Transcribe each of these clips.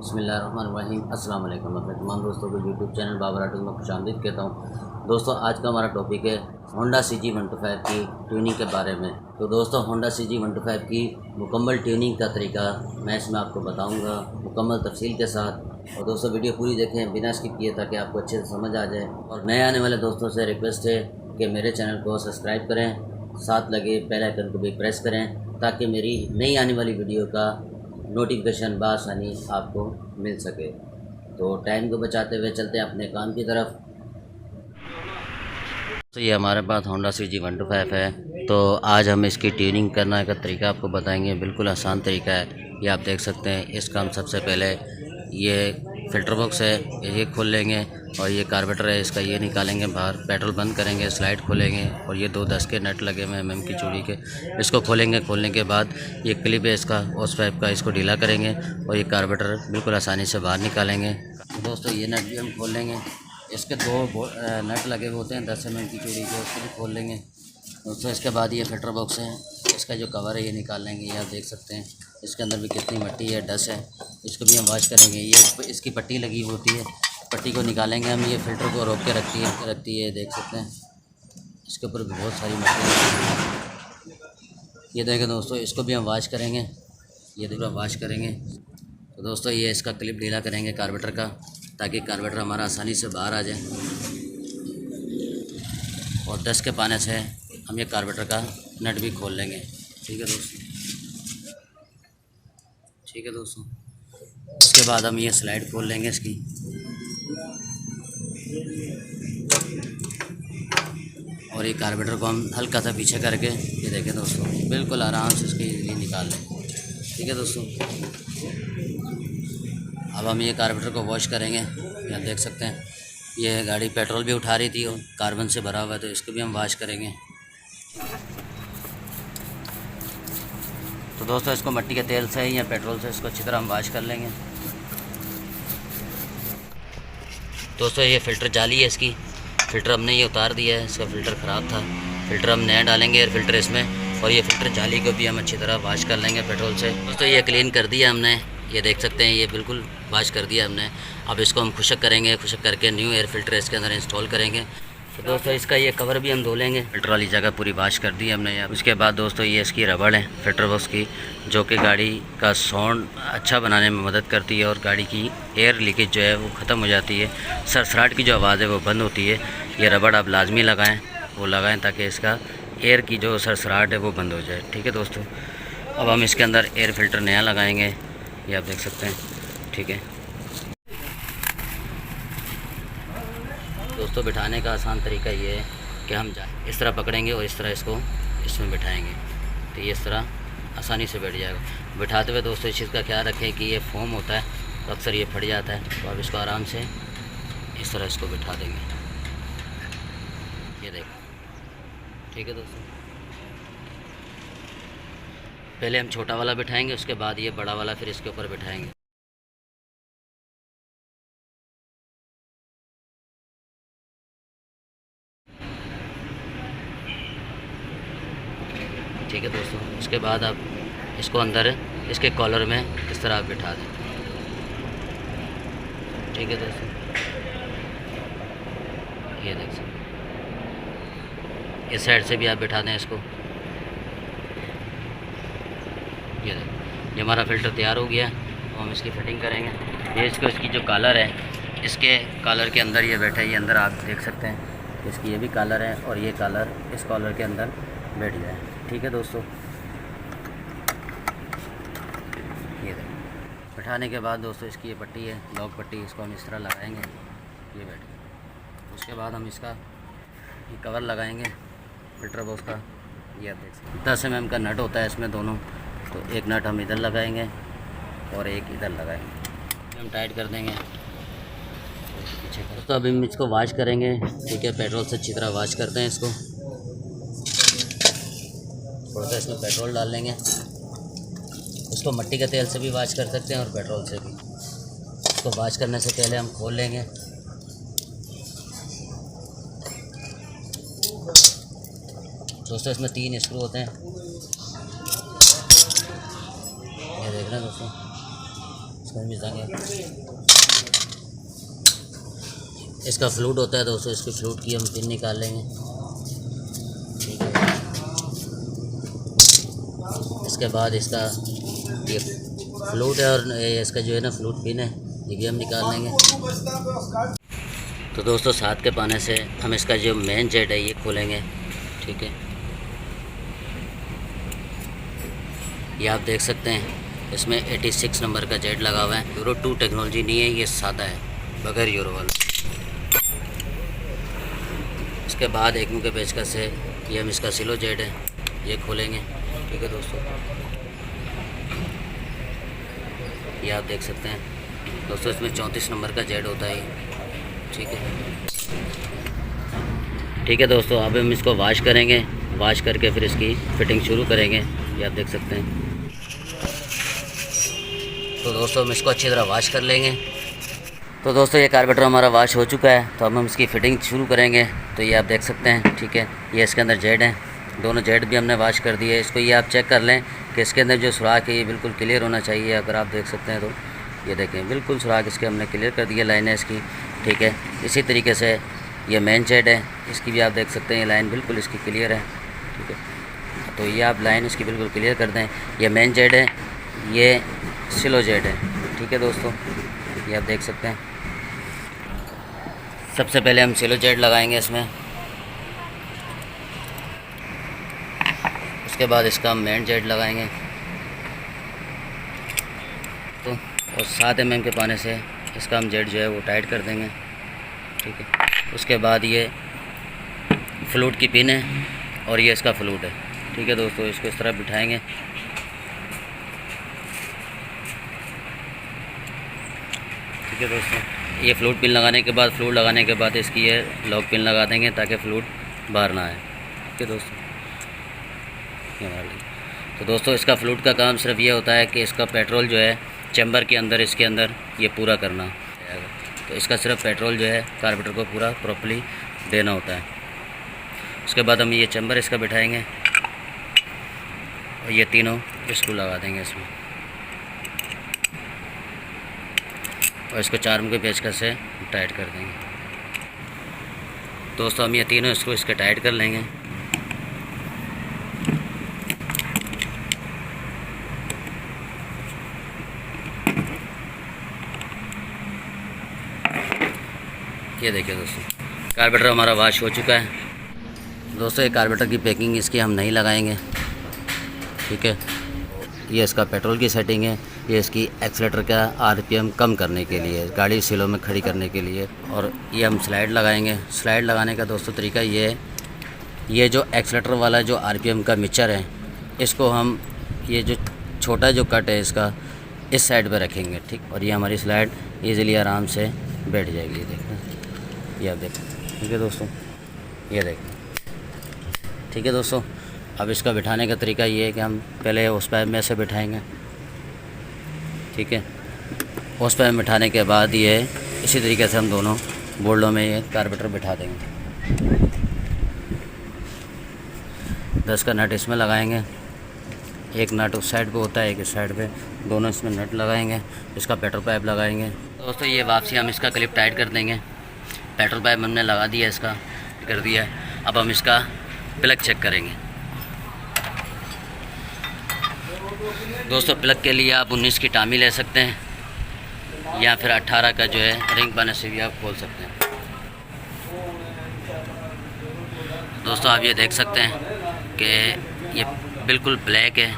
बिस्मिल्लाहिर्रहमानिर्रहीम। अस्सलाम वालेकुम। अपने तमाम दोस्तों को यूट्यूब चैनल बाबर ऑटोज़ में खुशामदीद कहता हूँ। दोस्तों, आज का हमारा टॉपिक है होंडा CG125 की ट्यूनिंग के बारे में। तो दोस्तों, होंडा CG125 की मुकम्मल ट्यूनिंग का तरीका मैं इसमें आपको बताऊँगा मुकम्मल तफसील के साथ। और दोस्तों, वीडियो पूरी देखें बिना स्किप किए ताकि आपको अच्छे से समझ आ जाए। और नए आने वाले दोस्तों से रिक्वेस्ट है कि मेरे चैनल को सब्सक्राइब करें, साथ लगे बेल आइकन को भी प्रेस करें ताकि मेरी नई आने वाली वीडियो का नोटिफिकेशन बासानी आपको मिल सके। तो टाइम को बचाते हुए चलते हैं अपने काम की तरफ। तो ये हमारे पास होंडा CG125 है। तो आज हम इसकी ट्यूनिंग करने का तरीका आपको बताएंगे। बिल्कुल आसान तरीका है, ये आप देख सकते हैं। इसका हम सबसे पहले ये फ़िल्टर बॉक्स है, ये खोल लेंगे और ये कार्बोरेटर है, इसका ये निकालेंगे बाहर। पेट्रोल बंद करेंगे, स्लाइड खोलेंगे और ये 2 10 के नट लगे हुए हैं MM की चूड़ी के, इसको खोलेंगे। खोलने के बाद ये क्लिप है इसका ओस पाइप का, इसको ढीला करेंगे और ये कार्बोरेटर बिल्कुल आसानी से बाहर निकालेंगे। तो दोस्तों, ये नट भी हम खोल लेंगे। इसके 2 नट लगे हुए होते हैं 10 MM की चूड़ी के, उसको भी खोल लेंगे दोस्तों। इसके बाद ये फ़िल्टर बॉक्स है, इसका जो कवर है ये निकाल लेंगे। ये आप देख सकते हैं इसके अंदर भी कितनी मिट्टी है, डस्ट है, इसको भी हम वॉश करेंगे। ये इसकी पट्टी लगी हुई होती है, पट्टी को निकालेंगे हम। ये फ़िल्टर को रोक के रखती है, देख सकते हैं इसके ऊपर भी बहुत सारी मिट्टी है। ये देखें दोस्तों, इसको भी हम वॉश करेंगे। ये पूरा वॉश करेंगे। तो दोस्तों, ये इसका क्लिप ढीला करेंगे कार्बोरेटर का, ताकि कार्बोरेटर हमारा आसानी से बाहर आ जाए। और डस्ट के पाने से हम ये कार्बोरेटर का नट भी खोल लेंगे। ठीक है दोस्तों, उसके बाद हम ये स्लाइड खोल लेंगे इसकी। और ये कार्बोरेटर को हम हल्का सा पीछे करके, ये देखें दोस्तों, बिल्कुल आराम से इसकी इजीली निकाल लें। ठीक है दोस्तों, अब हम ये कार्बोरेटर को वॉश करेंगे। ये आप देख सकते हैं ये गाड़ी पेट्रोल भी उठा रही थी और कार्बन से भरा हुआ है, तो इसको भी हम वॉश करेंगे। तो दोस्तों, इसको मिट्टी के तेल से या पेट्रोल से इसको अच्छी तरह हम वॉश कर लेंगे। दोस्तों, ये फ़िल्टर जाली है इसकी, फ़िल्टर हमने ये उतार दिया है, इसका फ़िल्टर ख़राब था। फ़िल्टर हम नया डालेंगे एयर फ़िल्टर इसमें। और ये फ़िल्टर जाली को भी हम अच्छी तरह वॉश कर लेंगे पेट्रोल से। दोस्तों, ये क्लीन कर दिया हमने, ये देख सकते हैं, ये बिल्कुल वॉश कर दिया हमने। अब इसको हम खुशक करेंगे, खुशक करके न्यू एयर फ़िल्टर इसके अंदर इंस्टॉल करेंगे। तो दोस्तों, इसका ये कवर भी हम धो लेंगे। फिल्टर वाली जगह पूरी वॉश कर दी हमने यार। उसके बाद दोस्तों, ये इसकी रबड़ है फिल्टर बॉक्स की, जो कि गाड़ी का साउंड अच्छा बनाने में मदद करती है और गाड़ी की एयर लीकेज जो है वो ख़त्म हो जाती है। सरसराहट की जो आवाज़ है वो बंद होती है। ये रबड़ आप लाजमी लगाएँ, वो लगाएँ ताकि इसका एयर की जो सरसराहट है वो बंद हो जाए। ठीक है दोस्तों, अब हम इसके अंदर एयर फ़िल्टर नया लगाएँगे, ये आप देख सकते हैं। ठीक है दोस्तों, बिठाने का आसान तरीका ये है कि हम इस तरह पकड़ेंगे और इस तरह इसको इसमें बिठाएंगे, तो ये इस तरह आसानी से बैठ जाएगा। बिठाते हुए दोस्तों, इस चीज़ का ख्याल रखें कि ये फोम होता है तो अक्सर ये फट जाता है, तो आप इसको आराम से इस तरह इसको बिठा देंगे। ये देखो। ठीक है दोस्तों, पहले हम छोटा वाला बिठाएंगे, उसके बाद ये बड़ा वाला फिर इसके ऊपर बिठाएंगे। ठीक है दोस्तों, उसके बाद आप इसको अंदर इसके कॉलर में इस तरह आप बिठा दें। ठीक है दोस्तों, ये देख सकते, इस साइड से भी आप बिठा दें इसको। ये देख, ये हमारा फ़िल्टर तैयार हो गया है। तो हम इसकी फिटिंग करेंगे। ये इसकी जो कॉलर है, इसके कॉलर के अंदर ये बैठा है, ये अंदर आप देख सकते हैं। इसकी ये भी कॉलर है और ये कॉलर इस कॉलर के अंदर बैठ गया है। ठीक है दोस्तों, ये देखो। बैठाने के बाद दोस्तों, इसकी ये पट्टी है, लॉक पट्टी, इसको हम इस तरह लगाएंगे, ये बैठ गया। उसके बाद हम इसका ये कवर लगाएंगे फ़िल्टर बॉक्स का। ये आप देख सकते हैं 10 MM का नट होता है इसमें दोनों, तो एक नट हम इधर लगाएंगे और एक इधर लगाएंगे, हम टाइट कर देंगे पीछे का। तो अभी हम इसको वॉश करेंगे। ठीक है, पेट्रोल से अच्छी तरह वॉश करते हैं इसको। थोड़ा सा इसमें पेट्रोल डाल लेंगे। इसको मिट्टी के तेल से भी वॉश कर सकते हैं और पेट्रोल से भी। इसको वॉश करने से पहले हम खोल लेंगे। दोस्तों, इसमें 3 स्क्रू होते हैं, ये देख रहे हैं दोस्तों। इसमें मिलाएंगे। इसका फ्लूट होता है दोस्तों, इसकी फ्लूट की हम पिन निकाल लेंगे। ठीक है, इसके बाद इसका ये फ्लूट है और इसका जो है ना फ्लूट पिन है, ये भी हम निकाल लेंगे। तो दोस्तों साथ के पाने से हम इसका जो मेन जेट है ये खोलेंगे। ठीक है, ये आप देख सकते हैं इसमें 86 नंबर का जेट लगा हुआ है। यूरो 2 टेक्नोलॉजी नहीं है, ये सादा है बगैर यूरो वाला। इसके बाद एक मुँह के पेचकस से ये हम इसका सिलो जेट है ये खोलेंगे। ठीक है दोस्तों, ये आप देख सकते हैं दोस्तों, इसमें 34 नंबर का जेट होता है। ठीक है, ठीक है दोस्तों, अब हम इसको वॉश करेंगे। वॉश करके फिर इसकी फिटिंग शुरू करेंगे। ये आप देख सकते हैं। तो दोस्तों हम इसको अच्छी तरह वॉश कर लेंगे। तो दोस्तों ये कार्बोरेटर हमारा वॉश हो चुका है, तो अब हम इसकी फ़िटिंग शुरू करेंगे। तो ये आप देख सकते हैं। ठीक है, ये इसके अंदर जेट हैं, दोनों जेट भी हमने वॉश कर दिए। इसको ये आप चेक कर लें कि इसके अंदर जो सुराख है ये बिल्कुल क्लियर होना चाहिए। अगर आप देख सकते हैं तो ये देखें, बिल्कुल सुराख इसके हमने क्लियर कर दिया, लाइन है इसकी। ठीक है, इसी तरीके से ये मेन जेट है, इसकी भी आप देख सकते हैं ये लाइन बिल्कुल इसकी क्लियर है। ठीक है, तो ये आप लाइन इसकी बिल्कुल क्लियर कर दें। ये मेन जेट है, ये सिलो जेट है। ठीक है दोस्तों, ये आप देख सकते हैं। सबसे पहले हम सिलो जेट लगाएंगे इसमें, उसके बाद इसका हम मेन जेट लगाएंगे। तो और 7 mm के पाने से इसका हम जेट जो है वो टाइट कर देंगे। ठीक है, उसके बाद ये फ्लूट की पिन है और ये इसका फ्लूट है। ठीक है दोस्तों, इसको इस तरह बिठाएंगे। ठीक है दोस्तों, ये फ्लूट पिन लगाने के बाद इसकी ये लॉक पिन लगा देंगे ताकि फ्लूट बाहर ना आए। ठीक है दोस्तों, तो दोस्तों इसका फ्लूट का काम सिर्फ ये होता है कि इसका पेट्रोल जो है चैम्बर के अंदर, इसके अंदर ये पूरा करना। तो इसका सिर्फ पेट्रोल जो है कार्बोरेटर को पूरा प्रॉपर्ली देना होता है। उसके बाद हम ये चैम्बर इसका बिठाएंगे और ये तीनों स्क्रू लगा देंगे इसमें और इसको 4 मुँह के पेचकस से टाइट कर देंगे। दोस्तों हम ये तीनों स्क्रू इसके टाइट कर लेंगे। ये देखिए दोस्तों, कार्बोरेटर हमारा वॉश हो चुका है। दोस्तों ये कार्बोरेटर की पैकिंग इसकी हम नहीं लगाएंगे। ठीक है, ये इसका पेट्रोल की सेटिंग है, ये इसकी एक्सीलेटर का आरपीएम कम करने के लिए, गाड़ी सिलों में खड़ी करने के लिए। और ये हम स्लाइड लगाएंगे। स्लाइड लगाने का दोस्तों तरीका ये है, ये जो एक्सीलेटर वाला जो आरपीएम का मिक्सचर है, इसको हम ये जो छोटा जो कट है इसका इस साइड पर रखेंगे। ठीक, और ये हमारी स्लाइड ईज़िली आराम से बैठ जाएगी। देखो, ये आप देखें। ठीक है दोस्तों, ये देखें। ठीक है दोस्तों, अब इसका बिठाने का तरीका ये है कि हम पहले उस पाइप में से बिठाएंगे। ठीक है, उस पाइप में बिठाने के बाद ये इसी तरीके से हम दोनों बोल्डों में ये कार्बोरेटर बिठा देंगे। 10 का नट इसमें लगाएंगे, एक नट उस साइड पे होता है, एक इस साइड पे, दोनों इसमें नट लगाएंगे। इसका पेट्रोल पाइप लगाएंगे। दोस्तों ये वापसी हम इसका क्लिप टाइट कर देंगे। पेट्रोल पाइप हमने लगा दिया, इसका कर दिया। अब हम इसका प्लग चेक करेंगे। दोस्तों प्लग के लिए आप 19 की टामी ले सकते हैं या फिर 18 का जो है रिंग बने से भी आप खोल सकते हैं। दोस्तों आप ये देख सकते हैं कि ये बिल्कुल ब्लैक है,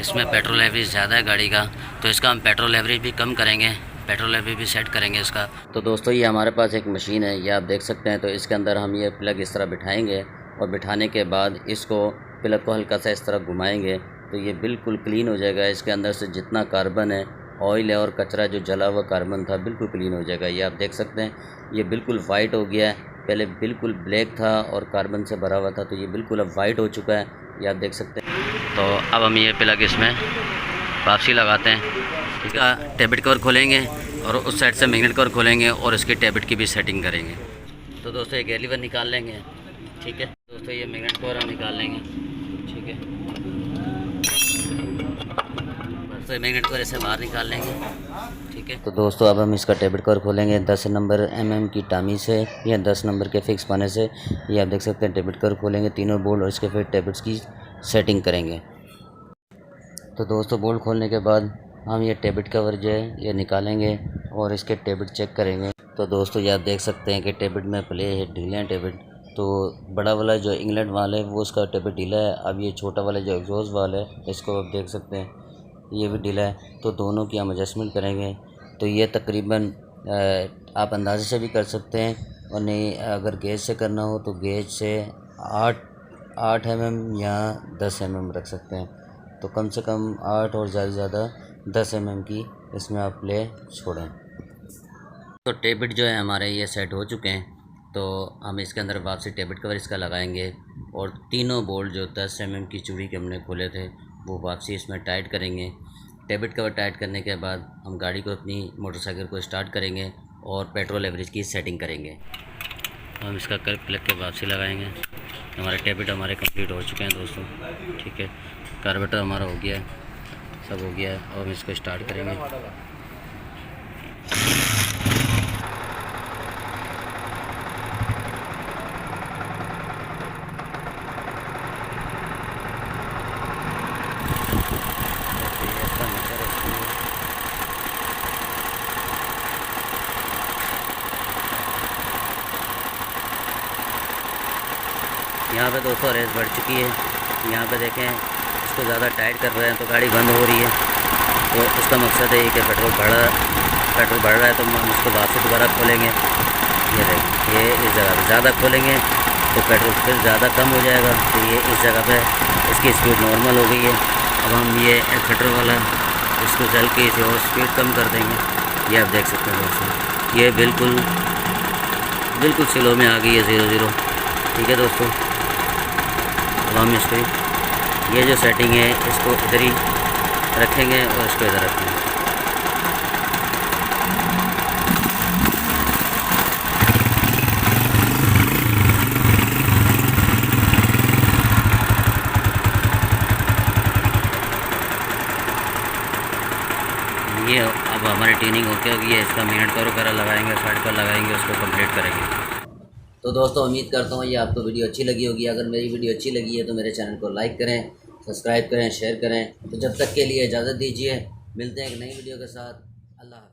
इसमें पेट्रोल एवरेज ज़्यादा है गाड़ी का, तो इसका हम पेट्रोल एवरेज भी कम करेंगे, पेट्रोल एवरेज भी सेट करेंगे इसका। तो दोस्तों ये हमारे पास एक मशीन है, ये आप देख सकते हैं। तो इसके अंदर हम ये प्लग इस तरह बिठाएंगे और बिठाने के बाद इसको प्लग को हल्का सा इस तरह घुमाएंगे तो ये बिल्कुल क्लीन हो जाएगा। इसके अंदर से जितना कार्बन है, ऑयल है और कचरा जो जला हुआ कार्बन था बिल्कुल क्लीन हो जाएगा। ये आप देख सकते हैं, ये बिल्कुल वाइट हो गया है, पहले बिल्कुल ब्लैक था और कार्बन से भरा हुआ था, तो ये बिल्कुल अब वाइट हो चुका है, ये आप देख सकते हैं। तो अब हम ये प्लग इसमें वापसी लगाते हैं। ठीक है, टैबलेट कवर खोलेंगे और उस साइड से मैग्नेट कवर खोलेंगे और इसके टैबलेट की भी सेटिंग करेंगे। तो दोस्तों ये गैलीवर निकाल लेंगे। ठीक है दोस्तों, ये मैग्नेट कवर हम निकाल लेंगे। ठीक है, दोस्तों मैग्नेट को ऐसे बाहर निकाल लेंगे, ठीक है। तो दोस्तों अब हम इसका टेबलेट कवर खोलेंगे 10 नंबर की टामी से या 10 नंबर के फिक्स पाने से। ये आप देख सकते हैं टेबलेट कवर खोलेंगे तीनों बोल्ट और इसके फिर टेबलेट्स की सेटिंग करेंगे। तो दोस्तों बोल्ट खोलने के बाद हम ये टेबलेट कवर जो है ये निकालेंगे और इसके टेबलेट चेक करेंगे। तो दोस्तों ये आप देख सकते हैं कि टेबलेट में प्ले है, ढीले हैं टेबलेट। तो बड़ा वाला जो इंग्लैंड वाला है वो उसका टेबलेट ढीला है। अब ये छोटा वाला जो एग्जॉस्ट वाला है इसको आप देख सकते हैं ये भी ढीला है। तो दोनों की हम एडजस्टमेंट करेंगे। तो ये तकरीबन आप अंदाजे से भी कर सकते हैं और नहीं अगर गेज से करना हो तो गेज से 8 mm या 10 mm रख सकते हैं। तो कम से कम 8 और ज़्यादा से ज़्यादा 10 mm की इसमें आप प्ले छोड़ें। तो टेबलेट जो है हमारे ये सेट हो चुके हैं। तो हम इसके अंदर वापसी टेबलेट कवर इसका लगाएंगे और तीनों बोल्ट जो 10 mm की चूड़ी के हमने खोले थे वो वापसी इसमें टाइट करेंगे। टेबलेट कवर टाइट करने के बाद हम गाड़ी को अपनी मोटरसाइकिल को स्टार्ट करेंगे और पेट्रोल एवरेज की सेटिंग करेंगे। हम इसका क्लच के वापसी लगाएंगे। हमारे टेबलेट हमारे कंप्लीट हो चुके हैं दोस्तों, ठीक है। कार्बोरेटर हमारा हो गया है, सब हो गया है और हम इसको स्टार्ट करेंगे। यहाँ पे दोस्तों रेस बढ़ चुकी है। यहाँ पे देखें इसको ज़्यादा टाइट कर रहे हैं तो गाड़ी बंद हो रही है। तो उसका मकसद है कि पेट्रोल बढ़ रहा है तो हम उसको वापस दोबारा खोलेंगे। ये देखें ये इस जगह पे ज़्यादा खोलेंगे तो पेट्रोल फिर ज़्यादा कम हो जाएगा। तो ये इस जगह पे इसकी स्पीड नॉर्मल हो गई है। अब हम ये एक्सीलेटर वाला इसको चल के इसे और स्पीड कम कर देंगे। ये आप देख सकते हैं दोस्तों ये बिल्कुल स्लो में आ गई है 0-0, ठीक है दोस्तों। अब हम इसको ये जो सेटिंग है इसको इधर ही रखेंगे और इसको इधर रखेंगे। ये अब हमारी ट्यूनिंग होके होगी है। इसका मिनट कवर वगैरह लगाएंगे, साइड पर लगाएंगे, उसको कंप्लीट करेंगे। तो दोस्तों उम्मीद करता हूँ ये आपको वीडियो अच्छी लगी होगी। अगर मेरी वीडियो अच्छी लगी है तो मेरे चैनल को लाइक करें, सब्सक्राइब करें, शेयर करें। तो जब तक के लिए इजाज़त दीजिए, मिलते हैं एक नई वीडियो के साथ। अल्लाह।